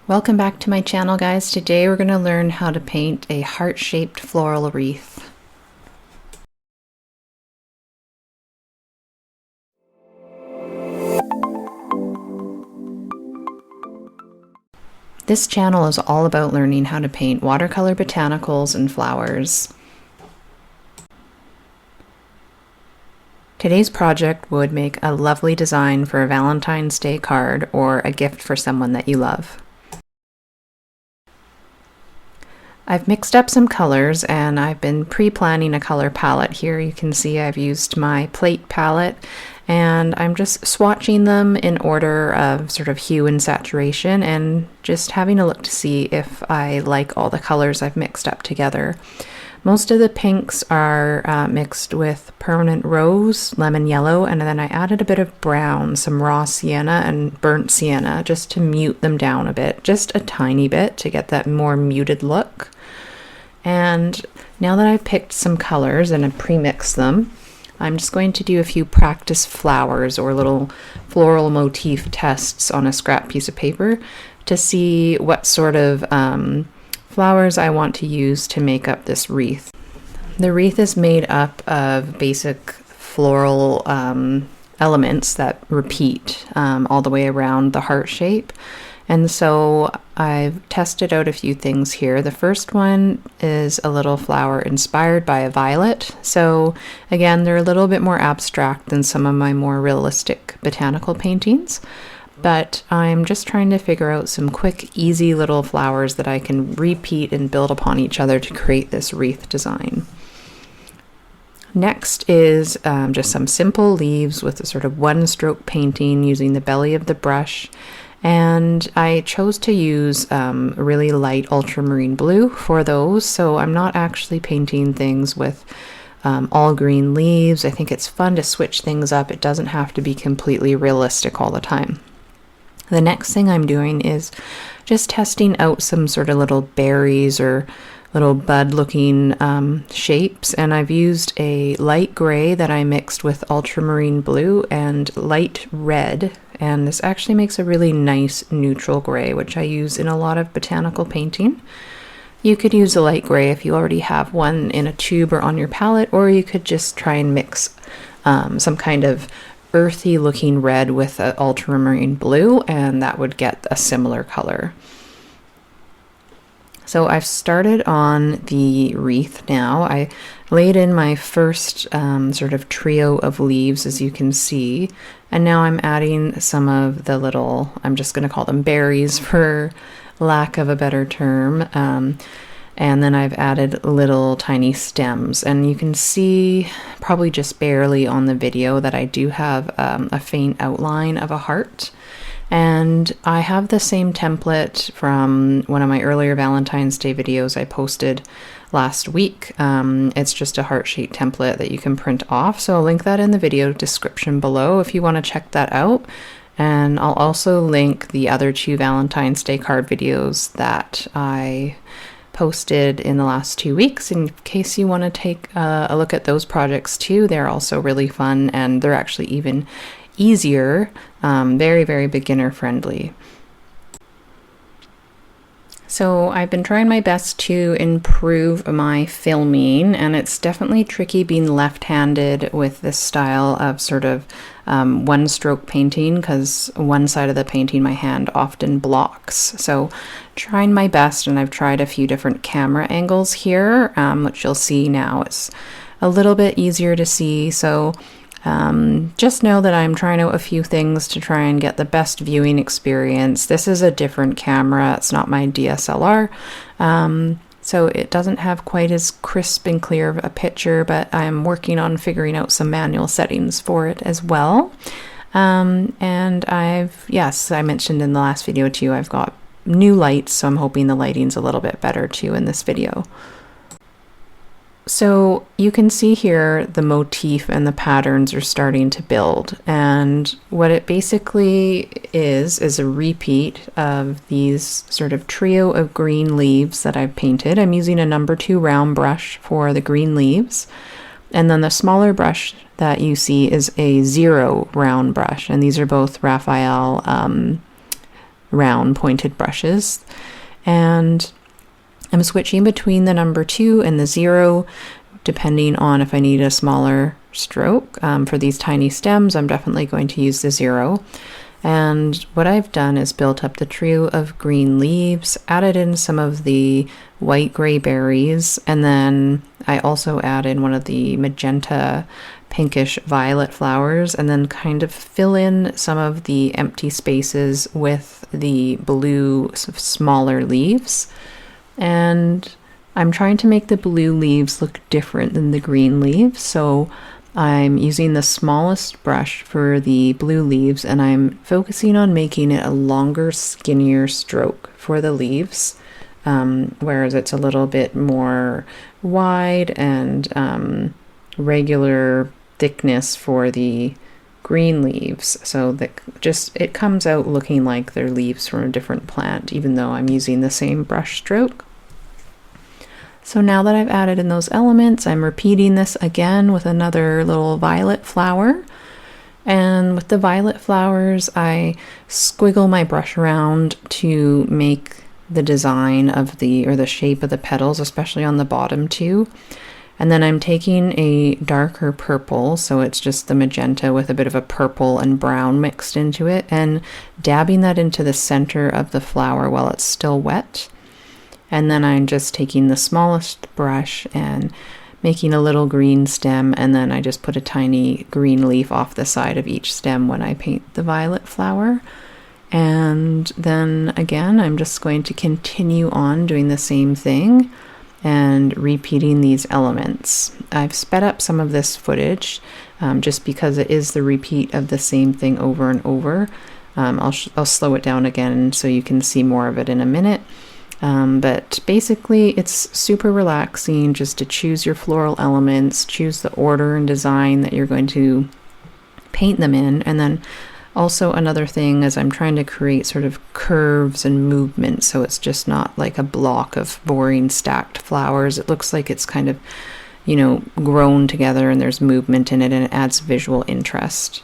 Welcome back to my channel, guys. Today we're going to learn how to paint a heart-shaped floral wreath. This channel is all about learning how to paint watercolor botanicals and flowers. Today's project would make a lovely design for a Valentine's Day card or a gift for someone that you love. I've mixed up some colors and I've been pre-planning a color palette here. You can see I've used my plate palette and I'm just swatching them in order of sort of hue and saturation and just having a look to see if I like all the colors I've mixed up together. Most of the pinks are mixed with permanent rose, lemon yellow, and then I added a bit of brown, some raw sienna and burnt sienna just to mute them down a bit, just a tiny bit to get that more muted look. And now that I've picked some colors and I've pre-mixed them, I'm just going to do a few practice flowers or little floral motif tests on a scrap piece of paper to see what sort of flowers I want to use to make up this wreath. The wreath is made up of basic floral elements that repeat all the way around the heart shape. And so I've tested out a few things here. The first one is a little flower inspired by a violet. So again, they're a little bit more abstract than some of my more realistic botanical paintings. But I'm just trying to figure out some quick, easy little flowers that I can repeat and build upon each other to create this wreath design. Next is just some simple leaves with a sort of one-stroke painting using the belly of the brush. And I chose to use really light ultramarine blue for those, so I'm not actually painting things with all green leaves. I think it's fun to switch things up. It doesn't have to be completely realistic all the time. The next thing I'm doing is just testing out some sort of little berries or little bud looking shapes, and I've used a light gray that I mixed with ultramarine blue and light red, and this actually makes a really nice neutral gray, which I use in a lot of botanical painting. You could use a light gray if you already have one in a tube or on your palette, or you could just try and mix some kind of earthy looking red with an ultramarine blue, and that would get a similar color. So I've started on the wreath now. I laid in my first sort of trio of leaves, as you can see, and now I'm adding some of the little, I'm just going to call them berries for lack of a better term, and then I've added little tiny stems, and you can see probably just barely on the video that I do have a faint outline of a heart. And I have the same template from one of my earlier Valentine's Day videos I posted last week. It's just a heart-shaped template that you can print off, so I'll link that in the video description below if you want to check that out. And I'll also link the other two Valentine's Day card videos that I posted in the last 2 weeks in case you want to take a look at those projects too. They're also really fun, and they're actually even easier, very, very beginner friendly. So I've been trying my best to improve my filming, and it's definitely tricky being left-handed with this style of sort of one-stroke painting, because one side of the painting my hand often blocks. So trying my best, and I've tried a few different camera angles here, which you'll see now. It's a little bit easier to see, so just know that I'm trying out a few things to try and get the best viewing experience. This is a different camera. It's not my DSLR. So it doesn't have quite as crisp and clear of a picture, but I'm working on figuring out some manual settings for it as well. And yes, I mentioned in the last video too, I've got new lights, so I'm hoping the lighting's a little bit better too in this video. So you can see here the motif and the patterns are starting to build, and what it basically is a repeat of these sort of trio of green leaves that I've painted. I'm using a number 2 round brush for the green leaves, and then the smaller brush that you see is a 0 round brush, and these are both Raphael round pointed brushes. And I'm switching between the number 2 and the 0, depending on if I need a smaller stroke. For these tiny stems, I'm definitely going to use the 0. And what I've done is built up the trio of green leaves, added in some of the white gray berries, and then I also added one of the magenta pinkish violet flowers, and then kind of fill in some of the empty spaces with the blue smaller leaves. And I'm trying to make the blue leaves look different than the green leaves, so I'm using the smallest brush for the blue leaves, and I'm focusing on making it a longer, skinnier stroke for the leaves, whereas it's a little bit more wide and regular thickness for the green leaves, so that just it comes out looking like they're leaves from a different plant, even though I'm using the same brush stroke. So now that I've added in those elements, I'm repeating this again with another little violet flower. And with the violet flowers, I squiggle my brush around to make the design of the shape of the petals, especially on the bottom two. And then I'm taking a darker purple, so it's just the magenta with a bit of a purple and brown mixed into it, and dabbing that into the center of the flower while it's still wet. And then I'm just taking the smallest brush and making a little green stem, and then I just put a tiny green leaf off the side of each stem when I paint the violet flower. And then again, I'm just going to continue on doing the same thing and repeating these elements. I've sped up some of this footage just because it is the repeat of the same thing over and over. I'll slow it down again so you can see more of it in a minute. But basically it's super relaxing just to choose your floral elements, choose the order and design that you're going to paint them in. And then also another thing is I'm trying to create sort of curves and movement, so it's just not like a block of boring stacked flowers. It looks like it's kind of, grown together and there's movement in it, and it adds visual interest.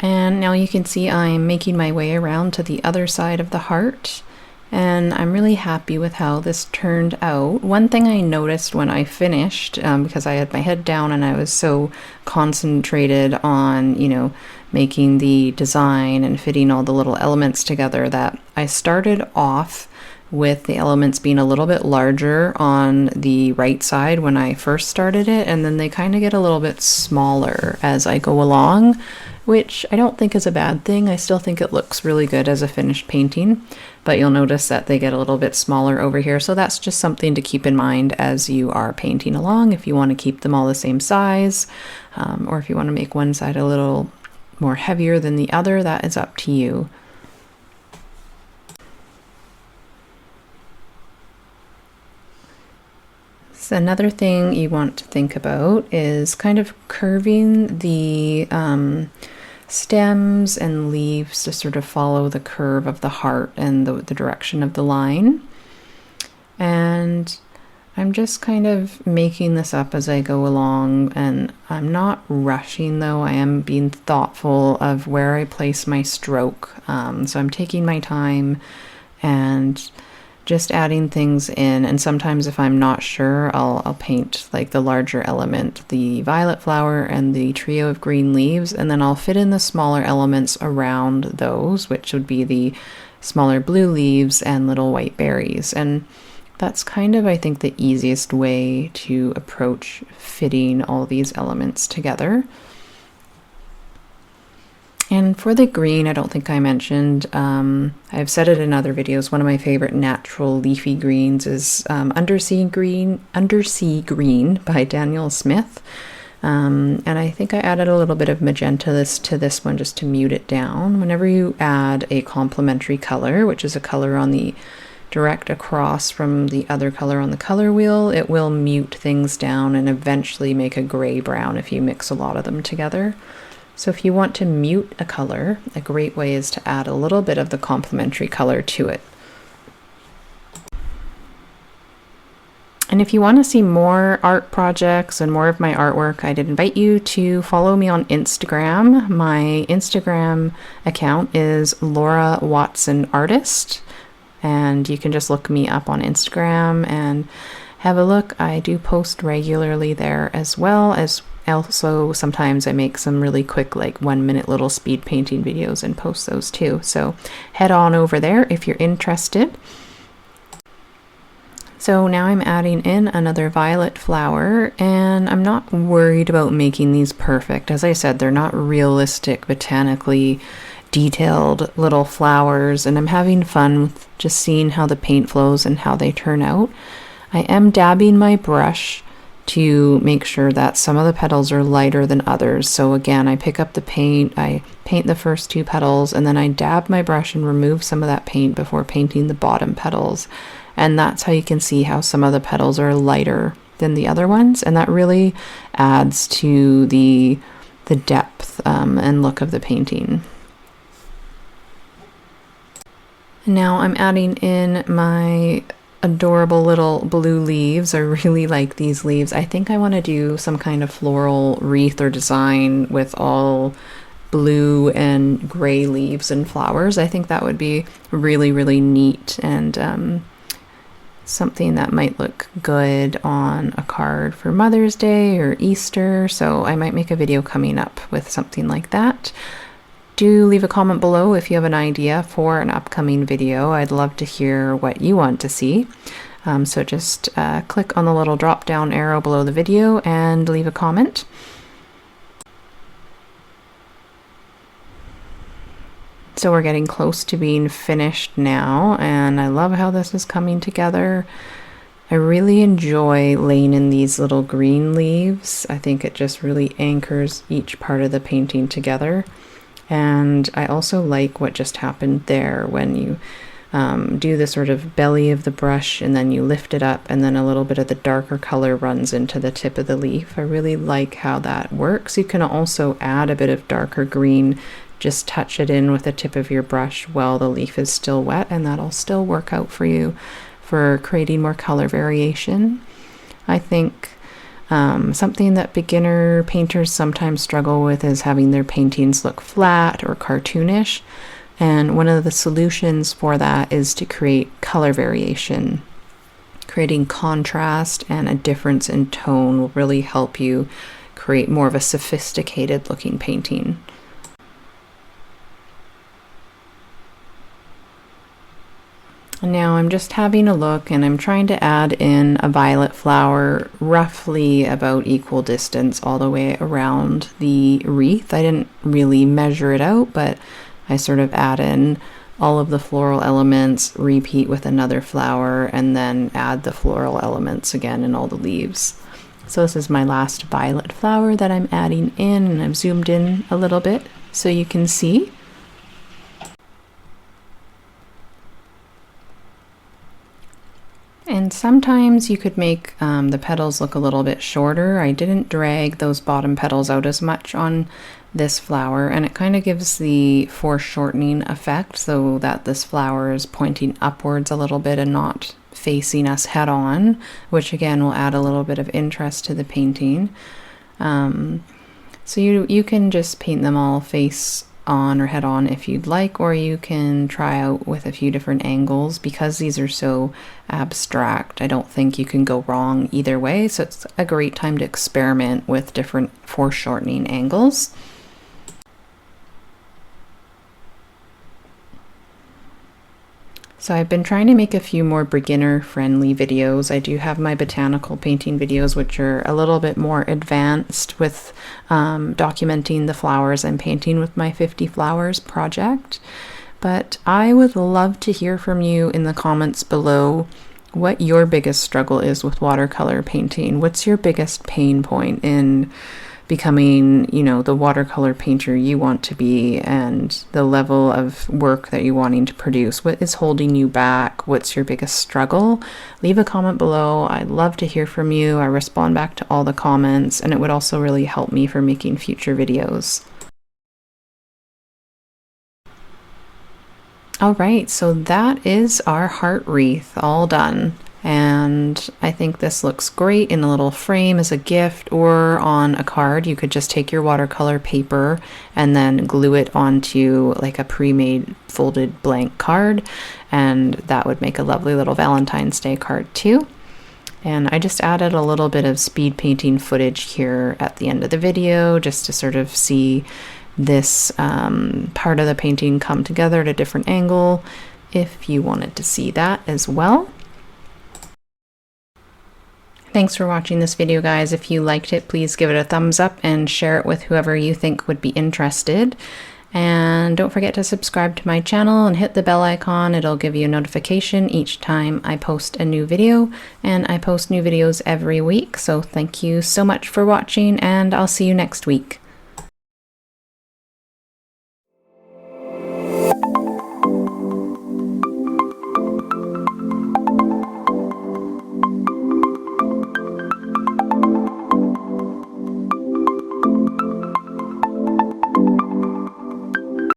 And now you can see I'm making my way around to the other side of the heart, and I'm really happy with how this turned out. One thing I noticed when I finished, because I had my head down and I was so concentrated on, making the design and fitting all the little elements together, that I started off with the elements being a little bit larger on the right side when I first started it, and then they kind of get a little bit smaller as I go along, which I don't think is a bad thing. I still think it looks really good as a finished painting, but you'll notice that they get a little bit smaller over here, so that's just something to keep in mind as you are painting along, if you want to keep them all the same size, or if you want to make one side a little more heavier than the other, that is up to you. So another thing you want to think about is kind of curving the stems and leaves to sort of follow the curve of the heart and the direction of the line. And I'm just kind of making this up as I go along, and I'm not rushing though. I am being thoughtful of where I place my stroke. So I'm taking my time and just adding things in, and sometimes if I'm not sure, I'll paint like the larger element, the violet flower and the trio of green leaves, and then I'll fit in the smaller elements around those, which would be the smaller blue leaves and little white berries. And that's kind of, I think, the easiest way to approach fitting all these elements together. And for the green, I don't think I mentioned, I've said it in other videos, one of my favorite natural leafy greens is Undersea Green by Daniel Smith. And I think I added a little bit of magenta to this one just to mute it down. Whenever you add a complementary color, which is a color on the direct across from the other color on the color wheel, it will mute things down and eventually make a gray-brown if you mix a lot of them together. So if you want to mute a color, a great way is to add a little bit of the complementary color to it. And if you want to see more art projects and more of my artwork, I'd invite you to follow me on Instagram. My Instagram account is Laura Watson Artist, and you can just look me up on Instagram and have a look. I do post regularly there, as well as also sometimes I make some really quick, like 1-minute little speed painting videos and post those too. So head on over there if you're interested. So now I'm adding in another violet flower, and I'm not worried about making these perfect. As I said, they're not realistic, botanically detailed little flowers, and I'm having fun with just seeing how the paint flows and how they turn out. I am dabbing my brush to make sure that some of the petals are lighter than others. So again, I pick up the paint, I paint the first 2 petals, and then I dab my brush and remove some of that paint before painting the bottom petals. And that's how you can see how some of the petals are lighter than the other ones, and that really adds to the depth and look of the painting. And now I'm adding in my adorable little blue leaves. I really like these leaves. I think I want to do some kind of floral wreath or design with all blue and gray leaves and flowers. I think that would be really, really neat, and something that might look good on a card for Mother's Day or Easter. So I might make a video coming up with something like that. Do leave a comment below if you have an idea for an upcoming video. I'd love to hear what you want to see. So just click on the little drop down arrow below the video and leave a comment. So we're getting close to being finished now, and I love how this is coming together. I really enjoy laying in these little green leaves. I think it just really anchors each part of the painting together. And I also like what just happened there when you do the sort of belly of the brush and then you lift it up, and then a little bit of the darker color runs into the tip of the leaf. I really like how that works. You can also add a bit of darker green, just touch it in with the tip of your brush while the leaf is still wet, and that'll still work out for you for creating more color variation. I think something that beginner painters sometimes struggle with is having their paintings look flat or cartoonish, and one of the solutions for that is to create color variation. Creating contrast and a difference in tone will really help you create more of a sophisticated looking painting. Now I'm just having a look, and I'm trying to add in a violet flower roughly about equal distance all the way around the wreath. I didn't really measure it out, but I sort of add in all of the floral elements, repeat with another flower, and then add the floral elements again in all the leaves. So this is my last violet flower that I'm adding in, and I've zoomed in a little bit so you can see. And sometimes you could make the petals look a little bit shorter. I didn't drag those bottom petals out as much on this flower, and it kind of gives the foreshortening effect so that this flower is pointing upwards a little bit and not facing us head on, which again will add a little bit of interest to the painting. So you can just paint them all face on or head on if you'd like, or you can try out with a few different angles. Because these are so abstract, I don't think you can go wrong either way, so it's a great time to experiment with different foreshortening angles. So I've been trying to make a few more beginner-friendly videos. I do have my botanical painting videos, which are a little bit more advanced with documenting the flowers I'm painting with my 50 Flowers project. But I would love to hear from you in the comments below what your biggest struggle is with watercolor painting. What's your biggest pain point in becoming, the watercolor painter you want to be, and the level of work that you're wanting to produce? What is holding you back? What's your biggest struggle? Leave a comment below. I'd love to hear from you. I respond back to all the comments, and it would also really help me for making future videos. All right, so that is our heart wreath all done. And I think this looks great in a little frame as a gift, or on a card. You could just take your watercolor paper and then glue it onto like a pre-made folded blank card, and that would make a lovely little Valentine's Day card too. And I just added a little bit of speed painting footage here at the end of the video just to sort of see this part of the painting come together at a different angle if you wanted to see that as well. Thanks for watching this video, guys. If you liked it, please give it a thumbs up and share it with whoever you think would be interested. And don't forget to subscribe to my channel and hit the bell icon. It'll give you a notification each time I post a new video, and I post new videos every week. So thank you so much for watching, and I'll see you next week.